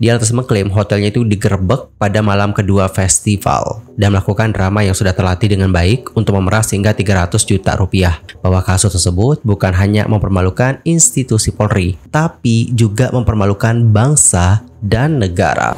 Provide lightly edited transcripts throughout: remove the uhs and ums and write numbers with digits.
Dia lantas mengklaim hotelnya itu digerebek pada malam kedua festival dan melakukan drama yang sudah terlatih dengan baik untuk memeras hingga 300 juta rupiah. Bahwa kasus tersebut bukan hanya mempermalukan institusi Polri, tapi juga mempermalukan bangsa dan negara.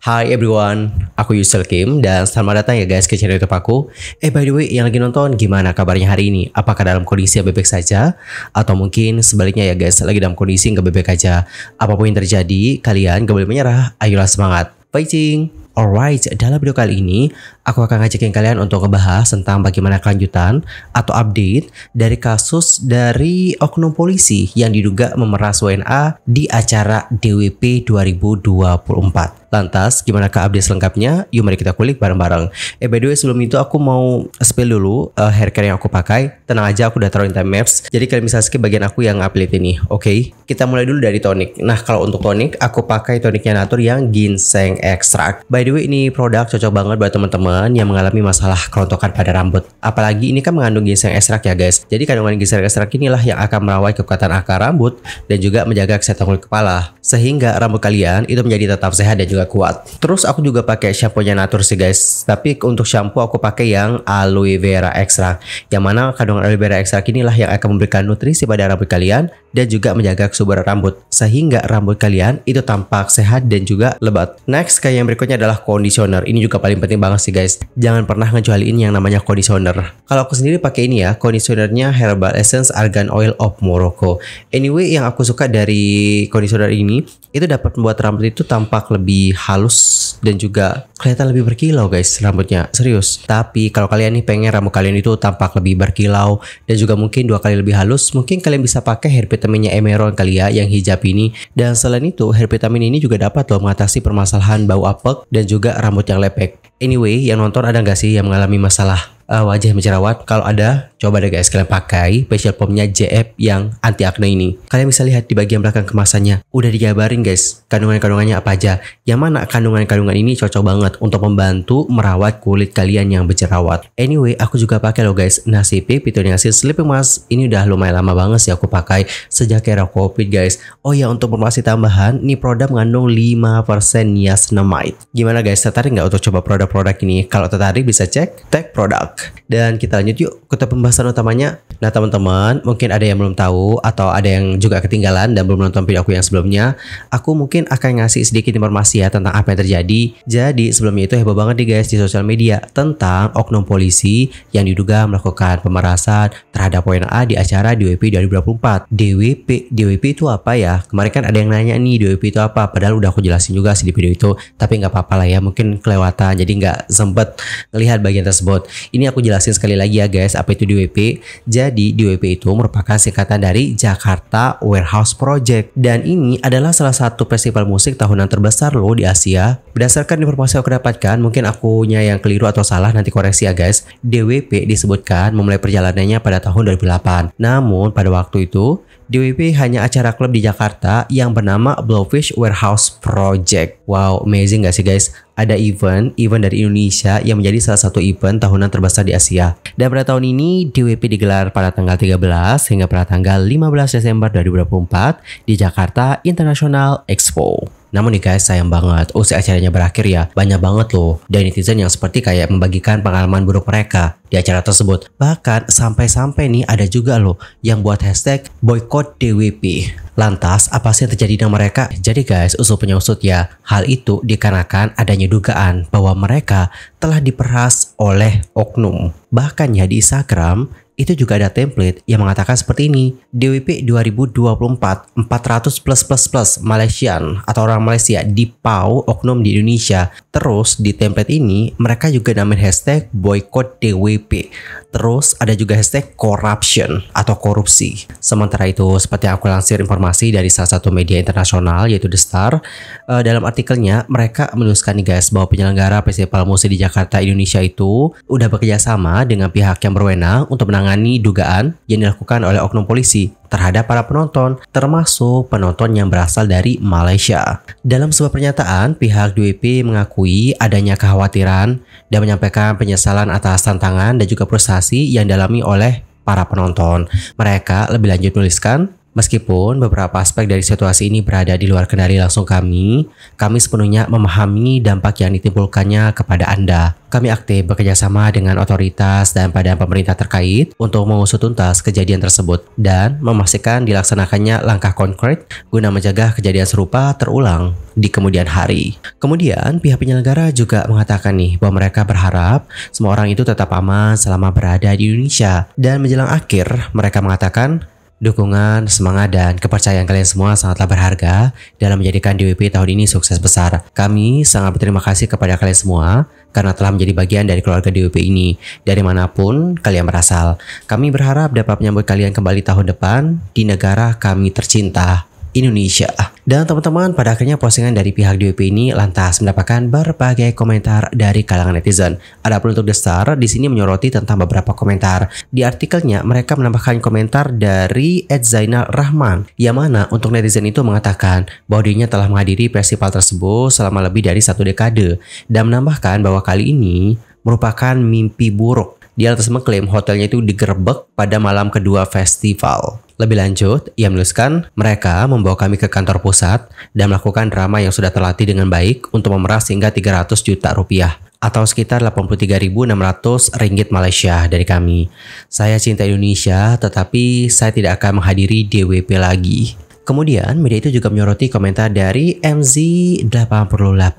Hi everyone, aku Yusel Kim dan selamat datang ya guys ke channel YouTube aku. By the way, yang lagi nonton gimana kabarnya hari ini? Apakah dalam kondisi yang baik saja? Atau mungkin sebaliknya ya guys, lagi dalam kondisi yang baik aja? Apapun yang terjadi, kalian gak boleh menyerah, ayolah semangat, fighting! Alright, dalam video kali ini aku akan ngajakin kalian untuk ngebahas tentang bagaimana kelanjutan atau update dari kasus dari oknum polisi yang diduga memeras WNA di acara DWP 2024. Lantas, gimana update selengkapnya? Yuk mari kita kulik bareng-bareng. By the way, sebelum itu aku mau spill dulu hair care yang aku pakai. Tenang aja, aku udah taruhin time lapse. Jadi kalian bisa skip bagian aku yang update ini. Oke, kita mulai dulu dari tonik. Nah, kalau untuk tonik, aku pakai toniknya Natur yang ginseng extract. By the way, ini produk cocok banget buat teman-teman yang mengalami masalah kerontokan pada rambut. Apalagi ini kan mengandung ginseng extract ya guys. Jadi kandungan ginseng extract inilah yang akan merawat kekuatan akar rambut dan juga menjaga kesehatan kulit kepala. Sehingga rambut kalian itu menjadi tetap sehat dan juga kuat. Terus aku juga pakai shampoo-nya Natur sih guys. Tapi untuk shampoo aku pakai yang aloe vera extract. Yang mana kandungan aloe vera extract inilah yang akan memberikan nutrisi pada rambut kalian dan juga menjaga kesuburan rambut sehingga rambut kalian itu tampak sehat dan juga lebat. Next, kayak yang berikutnya adalah conditioner. Ini juga paling penting banget sih guys. Jangan pernah ngejualin yang namanya conditioner. Kalau aku sendiri pakai ini ya, conditionernya Herbal Essence Argan Oil of Morocco. Anyway, yang aku suka dari conditioner ini itu dapat membuat rambut itu tampak lebih halus dan juga kelihatan lebih berkilau guys rambutnya, serius. Tapi kalau kalian nih pengen rambut kalian itu tampak lebih berkilau dan juga mungkin 2 kali lebih halus, mungkin kalian bisa pakai hair vitaminnya Emerald kali ya yang hijab ini. Dan selain itu hair vitamin ini juga dapat loh mengatasi permasalahan bau apek dan juga rambut yang lepek. Anyway, yang nonton ada nggak sih yang mengalami masalah wajah menjerawat? Kalau ada, coba deh guys kalian pakai facial foamnya JF yang anti acne ini. Kalian bisa lihat di bagian belakang kemasannya udah dijabarin guys kandungan-kandungannya apa aja. Yang mana kandungan-kandungan ini cocok banget untuk membantu merawat kulit kalian yang berjerawat. Anyway, aku juga pakai loh guys Nasipi Pitoniasin Sleeping Mask. Ini udah lumayan lama banget sih aku pakai sejak era COVID guys. Oh ya, untuk informasi tambahan, ini produk mengandung 5% niacinamide. Gimana guys, tertarik nggak untuk coba produk-produk ini? Kalau tertarik bisa cek tag produk. Dan kita lanjut yuk ke pembahasan utamanya. Nah teman-teman, mungkin ada yang belum tahu atau ada yang juga ketinggalan dan belum nonton video aku yang sebelumnya. Aku mungkin akan ngasih sedikit informasi ya tentang apa yang terjadi. Jadi sebelumnya itu heboh banget nih guys di sosial media tentang oknum polisi yang diduga melakukan pemerasan terhadap WNA di acara DWP 2024. DWP itu apa ya? Kemarin kan ada yang nanya nih DWP itu apa? Padahal udah aku jelasin juga sih di video itu. Tapi nggak apa-apa lah ya, mungkin kelewatan jadi nggak sempet ngelihat bagian tersebut. Ini aku jelasin sekali lagi ya guys, apa itu DWP. Jadi DWP itu merupakan singkatan dari Jakarta Warehouse Project. Dan ini adalah salah satu festival musik tahunan terbesar loh di Asia. Berdasarkan informasi yang aku dapatkan, mungkin akunya yang keliru atau salah, nanti koreksi ya guys. DWP disebutkan memulai perjalanannya pada tahun 2008. Namun pada waktu itu DWP hanya acara klub di Jakarta yang bernama Blowfish Warehouse Project. Wow, amazing gak sih guys? Ada event dari Indonesia yang menjadi salah satu event tahunan terbesar di Asia. Dan pada tahun ini DWP digelar pada tanggal 13 hingga pada tanggal 15 Desember 2024 di Jakarta International Expo. Namun nih guys, sayang banget usai acaranya berakhir ya. Banyak banget loh dari netizen yang seperti kayak membagikan pengalaman buruk mereka di acara tersebut. Bahkan sampai-sampai nih ada juga loh yang buat hashtag boykot DWP. Lantas apa sih yang terjadi dengan mereka? Jadi guys, usul penyusut ya. Hal itu dikarenakan adanya dugaan bahwa mereka telah diperas oleh oknum. Bahkan ya di Instagram itu juga ada template yang mengatakan seperti ini. DWP 2024 400+++ Malaysian atau orang Malaysia dipau oknum di Indonesia. Terus di template ini mereka juga namain hashtag boykot DWP. Terus ada juga hashtag corruption atau korupsi. Sementara itu seperti yang aku lansir informasi dari salah satu media internasional yaitu The Star. Dalam artikelnya mereka menuliskan nih guys bahwa penyelenggara festival musik di Jakarta Indonesia itu udah bekerja sama dengan pihak yang berwenang untuk menangani dugaan yang dilakukan oleh oknum polisi terhadap para penonton, termasuk penonton yang berasal dari Malaysia. Dalam sebuah pernyataan, pihak DWP mengakui adanya kekhawatiran dan menyampaikan penyesalan atas tantangan dan juga frustasi yang dialami oleh para penonton. Mereka lebih lanjut menuliskan, Meskipun beberapa aspek dari situasi ini berada di luar kendali langsung kami sepenuhnya memahami dampak yang ditimbulkannya kepada Anda. Kami aktif bekerjasama dengan otoritas dan badan pemerintah terkait untuk mengusut tuntas kejadian tersebut dan memastikan dilaksanakannya langkah konkret guna mencegah kejadian serupa terulang di kemudian hari. Kemudian pihak penyelenggara juga mengatakan bahwa mereka berharap semua orang itu tetap aman selama berada di Indonesia, dan menjelang akhir mereka mengatakan dukungan, semangat, dan kepercayaan kalian semua sangatlah berharga dalam menjadikan DWP tahun ini sukses besar. Kami sangat berterima kasih kepada kalian semua karena telah menjadi bagian dari keluarga DWP ini, dari manapun kalian berasal. Kami berharap dapat menyambut kalian kembali tahun depan di negara kami tercinta, Indonesia. Dan teman-teman, pada akhirnya postingan dari pihak DWP ini lantas mendapatkan berbagai komentar dari kalangan netizen. Adapun untuk The Star di sini menyoroti tentang beberapa komentar. Di artikelnya mereka menambahkan komentar dari @Zainal Rahman, yang mana untuk netizen itu mengatakan bahwa dirinya telah menghadiri festival tersebut selama lebih dari 1 dekade dan menambahkan bahwa kali ini merupakan mimpi buruk. Dia lantas mengklaim hotelnya itu digerebek pada malam kedua festival. Lebih lanjut, ia menuliskan, mereka membawa kami ke kantor pusat dan melakukan drama yang sudah terlatih dengan baik untuk memeras hingga 300 juta rupiah atau sekitar 83.600 ringgit Malaysia dari kami. Saya cinta Indonesia, tetapi saya tidak akan menghadiri DWP lagi. Kemudian media itu juga menyoroti komentar dari MZ88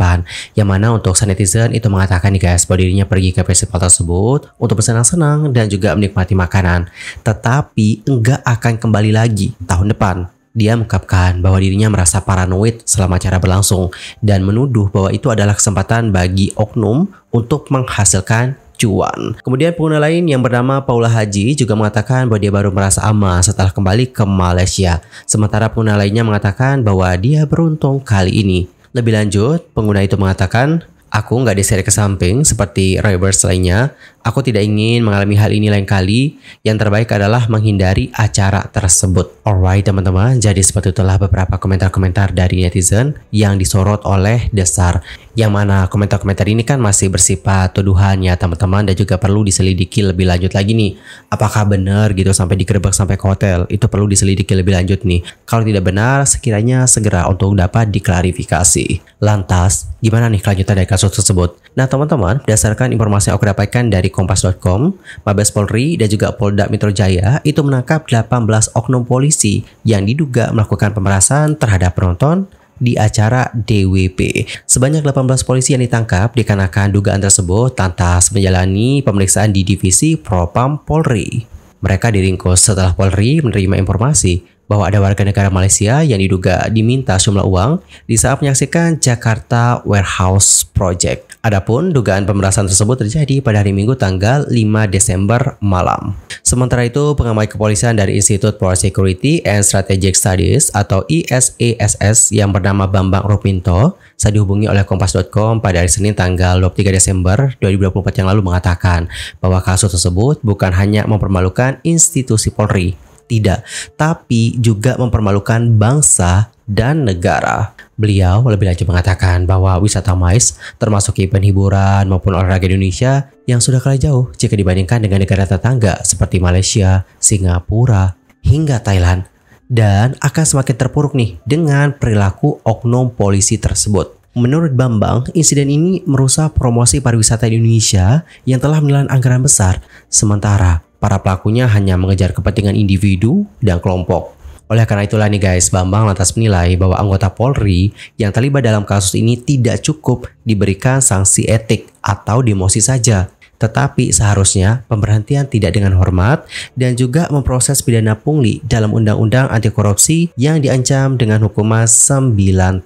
yang mana untuk sang netizen itu mengatakan bahwa dirinya pergi ke festival tersebut untuk bersenang-senang dan juga menikmati makanan, tetapi enggak akan kembali lagi tahun depan. Dia mengungkapkan bahwa dirinya merasa paranoid selama acara berlangsung dan menuduh bahwa itu adalah kesempatan bagi oknum untuk menghasilkan cuan. Kemudian pengguna lain yang bernama Paula Haji juga mengatakan bahwa dia baru merasa aman setelah kembali ke Malaysia. Sementara pengguna lainnya mengatakan bahwa dia beruntung kali ini. Lebih lanjut, pengguna itu mengatakan, aku nggak diseret ke samping seperti ravers lainnya. Aku tidak ingin mengalami hal ini lain kali. Yang terbaik adalah menghindari acara tersebut. Alright teman-teman, jadi seperti itulah beberapa komentar-komentar dari netizen yang disorot oleh The Star. Yang mana komentar-komentar ini kan masih bersifat tuduhan ya teman-teman, dan juga perlu diselidiki lebih lanjut lagi nih. Apakah benar gitu sampai digerebek sampai ke hotel? Itu perlu diselidiki lebih lanjut nih. Kalau tidak benar, sekiranya segera untuk dapat diklarifikasi. Lantas, gimana nih kelanjutan dari kasus tersebut? Nah teman-teman, berdasarkan informasi yang aku dapatkan dari Kompas.com, Mabes Polri dan juga Polda Metro Jaya itu menangkap 18 oknum polisi yang diduga melakukan pemerasan terhadap penonton di acara DWP. Sebanyak 18 polisi yang ditangkap dikarenakan dugaan tersebut lantas menjalani pemeriksaan di Divisi Propam Polri. Mereka diringkus setelah Polri menerima informasi bahwa ada warga negara Malaysia yang diduga diminta sejumlah uang di saat menyaksikan Jakarta Warehouse Project. Adapun dugaan pemerasan tersebut terjadi pada hari Minggu tanggal 5 Desember malam. Sementara itu, pengamat kepolisian dari Institute for Security and Strategic Studies atau ISASS yang bernama Bambang Rupinto saat dihubungi oleh Kompas.com pada hari Senin tanggal 23 Desember 2024 yang lalu mengatakan bahwa kasus tersebut bukan hanya mempermalukan institusi Polri, tidak, tapi juga mempermalukan bangsa dan negara. Beliau lebih lanjut mengatakan bahwa wisata MICE termasuk event hiburan maupun olahraga Indonesia yang sudah kalah jauh jika dibandingkan dengan negara tetangga seperti Malaysia, Singapura, hingga Thailand, dan akan semakin terpuruk nih dengan perilaku oknum polisi tersebut. Menurut Bambang, insiden ini merusak promosi pariwisata Indonesia yang telah menelan anggaran besar, sementara para pelakunya hanya mengejar kepentingan individu dan kelompok. Oleh karena itulah nih guys, Bambang lantas menilai bahwa anggota Polri yang terlibat dalam kasus ini tidak cukup diberikan sanksi etik atau demosi saja, tetapi seharusnya pemberhentian tidak dengan hormat dan juga memproses pidana pungli dalam Undang-Undang Anti Korupsi yang diancam dengan hukuman 9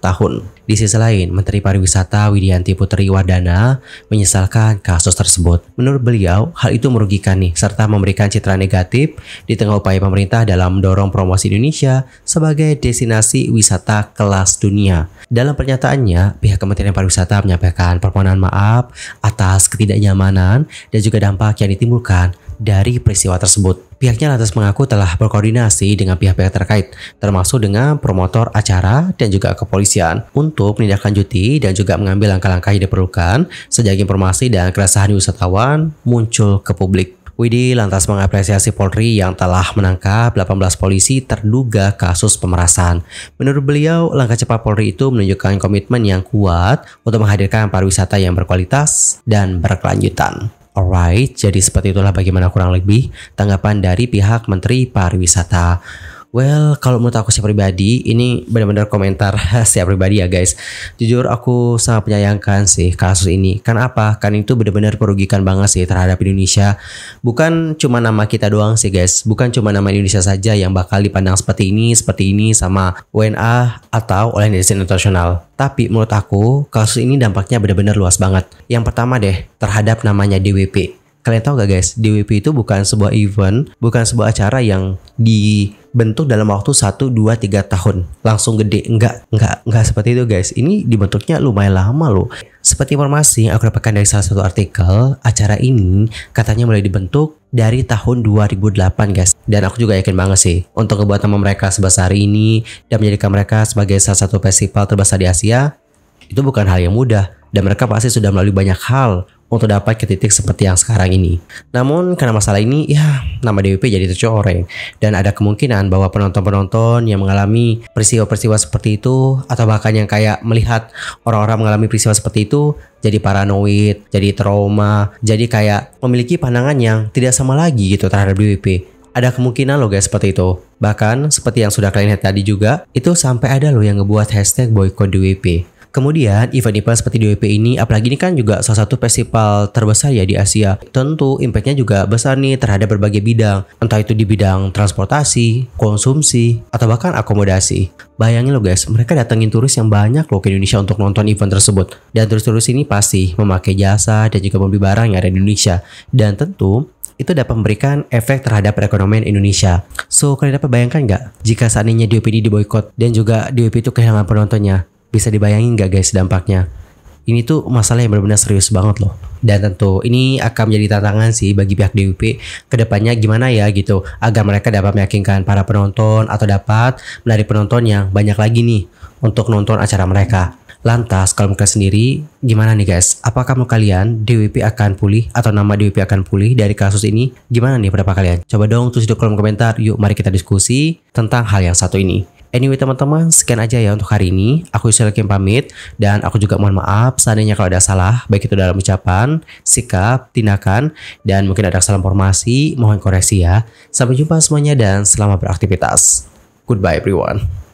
tahun. Di sisi lain, Menteri Pariwisata Widianti Putri Wardana menyesalkan kasus tersebut. Menurut beliau, hal itu merugikan nih, serta memberikan citra negatif di tengah upaya pemerintah dalam mendorong promosi Indonesia sebagai destinasi wisata kelas dunia. Dalam pernyataannya, pihak Kementerian Pariwisata menyampaikan permohonan maaf atas ketidaknyamanan dan juga dampak yang ditimbulkan dari peristiwa tersebut. Pihaknya lantas mengaku telah berkoordinasi dengan pihak-pihak terkait, termasuk dengan promotor acara dan juga kepolisian, untuk menindaklanjuti dan juga mengambil langkah-langkah yang diperlukan sejak informasi dan keresahan wisatawan muncul ke publik. Widi lantas mengapresiasi Polri yang telah menangkap 18 polisi terduga kasus pemerasan. Menurut beliau, langkah cepat Polri itu menunjukkan komitmen yang kuat untuk menghadirkan pariwisata yang berkualitas dan berkelanjutan. Alright, jadi seperti itulah bagaimana kurang lebih tanggapan dari pihak Menteri Pariwisata. Well, kalau menurut aku secara pribadi, ini benar-benar komentar secara pribadi ya guys. Jujur aku sangat menyayangkan sih kasus ini. Karena apa? Kan itu benar-benar merugikan banget sih terhadap Indonesia. Bukan cuma nama kita doang sih guys. Bukan cuma nama Indonesia saja yang bakal dipandang seperti ini sama WNA atau oleh netizen internasional. Tapi menurut aku, kasus ini dampaknya benar-benar luas banget. Yang pertama deh, terhadap namanya DWP. Kalian tahu gak guys, DWP itu bukan sebuah event, bukan sebuah acara yang dibentuk dalam waktu 1, 2, 3 tahun langsung gede. Enggak seperti itu guys. Ini dibentuknya lumayan lama loh. Seperti informasi yang aku dapatkan dari salah satu artikel, acara ini katanya mulai dibentuk dari tahun 2008 guys. Dan aku juga yakin banget sih untuk ngebuat nama mereka sebesar ini dan menjadikan mereka sebagai salah satu festival terbesar di Asia, itu bukan hal yang mudah. Dan mereka pasti sudah melalui banyak hal untuk dapat ke titik seperti yang sekarang ini. Namun karena masalah ini, ya nama DWP jadi tercoreng. Dan ada kemungkinan bahwa penonton-penonton yang mengalami peristiwa-peristiwa seperti itu, atau bahkan yang kayak melihat orang-orang mengalami peristiwa seperti itu, jadi paranoid, jadi trauma, jadi kayak memiliki pandangan yang tidak sama lagi gitu terhadap DWP. Ada kemungkinan loh guys seperti itu. Bahkan seperti yang sudah kalian lihat tadi juga, itu sampai ada loh yang ngebuat hashtag boycott DWP. Kemudian event-event seperti DWP ini, apalagi ini kan juga salah satu festival terbesar ya di Asia. Tentu impactnya juga besar nih terhadap berbagai bidang. Entah itu di bidang transportasi, konsumsi, atau bahkan akomodasi. Bayangin loh guys, mereka datengin turis yang banyak loh ke Indonesia untuk nonton event tersebut. Dan turis-turis ini pasti memakai jasa dan juga membeli barang yang ada di Indonesia. Dan tentu itu dapat memberikan efek terhadap perekonomian Indonesia. So, kalian dapat bayangkan nggak jika seandainya DWP ini diboykot dan juga DWP itu kehilangan penontonnya? Bisa dibayangin gak guys dampaknya? Ini tuh masalah yang benar-benar serius banget loh. Dan tentu ini akan menjadi tantangan sih bagi pihak DWP kedepannya gimana ya gitu, agar mereka dapat meyakinkan para penonton atau dapat menarik penonton yang banyak lagi nih untuk nonton acara mereka. Lantas kalau kalian sendiri gimana nih guys? Apakah menurut kalian DWP akan pulih atau nama DWP akan pulih dari kasus ini? Gimana nih pendapat kalian? Coba dong tulis di kolom komentar. Yuk mari kita diskusi tentang hal yang satu ini. Anyway teman-teman, sekian aja ya untuk hari ini. Aku Yusel Kim pamit, dan aku juga mohon maaf seandainya kalau ada salah, baik itu dalam ucapan, sikap, tindakan, dan mungkin ada kesalahan informasi, mohon koreksi ya. Sampai jumpa semuanya dan selamat beraktivitas. Goodbye everyone.